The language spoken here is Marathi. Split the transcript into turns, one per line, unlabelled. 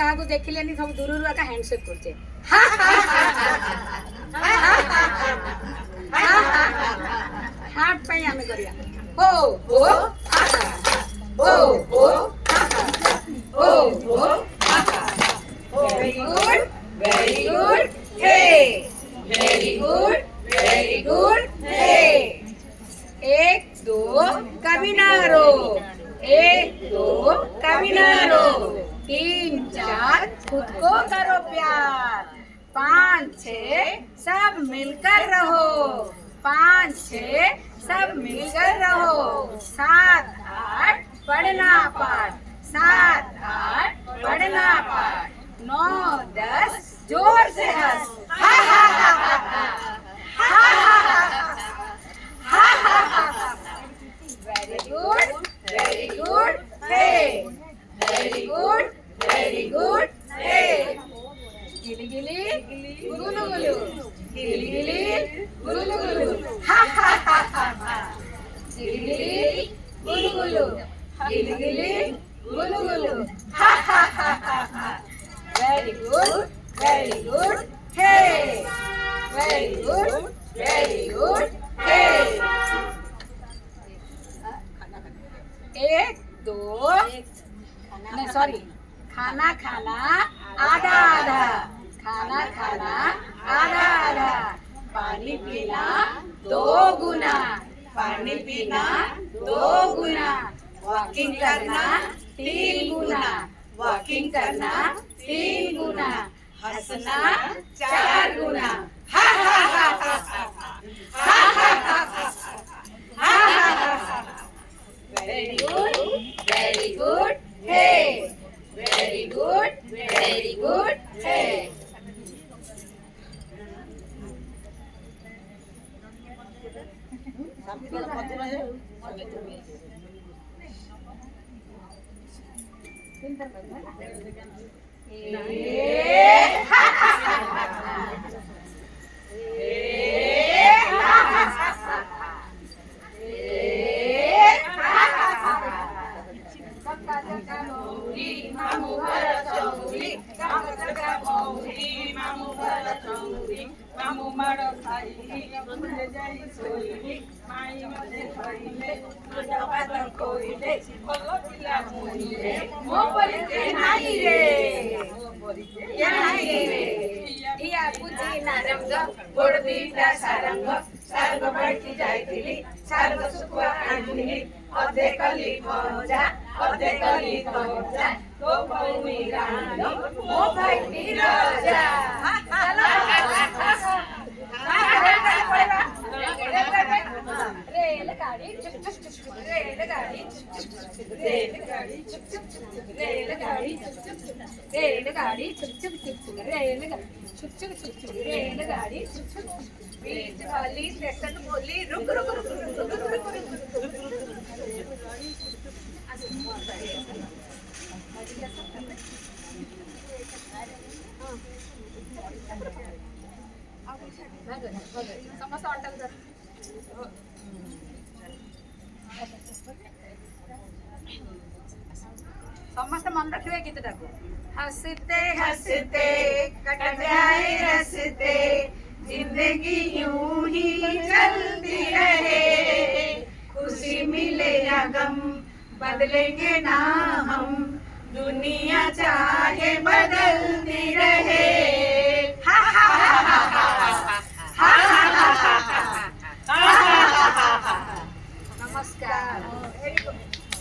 କାହାକୁ ଦେଖିଲେନି ସବୁ ଦୂରରୁ ଆକା ହ୍ୟାଣ୍ଡସେକ୍ କରୁଛେ ହାର୍ଟ ପାଇଁ ଆମେ କରିବା ହୋ ହୋ ହୋ ହୋ ହୋ ହୋ very good hey very good hey एक दो कभी ना रो एक दो कभी ना रो 3 4 खुद को करो प्यार 5 6 सब मिलकर रहो 5 6 सब मिलकर रहो 7 8 पढ़ना पाठ 7 8 पढ़ना पाठ 9 10 जोर से हंस हा हा हा हा very good hey very good hey गिली गिली गुलू गुलू गिली गिली गुलू गुलू हा हा हा हा गिली गिली गुलू गुलू गिली गिली गुलू गुलू हा हा हा हा very good hey very good hey एक दो नहीं सॉरी खाना खाना आधा आधा खाना खाना आधा आधा पानी पीना 2 गुना पानी पीना 2 गुना वॉकिंग करना 3 गुना वॉकिंग करना 3 गुना हंसना 4 गुना हा हा हा हा हा हा हा very good hey very good hey मामू मारो खाई मुझे जाई सोई माई मुझे खाईले तुझा बात कोईले बोलो पिला मुझे मो परिते नाही रे या नाही रे या पूजी नारंग गोडदीटा सारंग सारंग बाळकी जायतिली सारंग सुखवा आणली अधे कली मजा अधे कली मजा तो पौनी राणी मो भाई राजा रेलगाड़ी रेलगाड़ी रेलगाड़ी रेलगाड़ी रेलगाड़ी रेलगाड़ी बीच वाली स्टेशन बोली रुक रुक रुक रुक रुक समस्त वाटल तर समस्त मन रखिए गीतटा को हंसते हंसते कट जाए रस्ते जिंदगी यूं ही चलती रहे खुशी मिले या गम बदलेंगे ना हम दुनिया चाहे बदलती रहे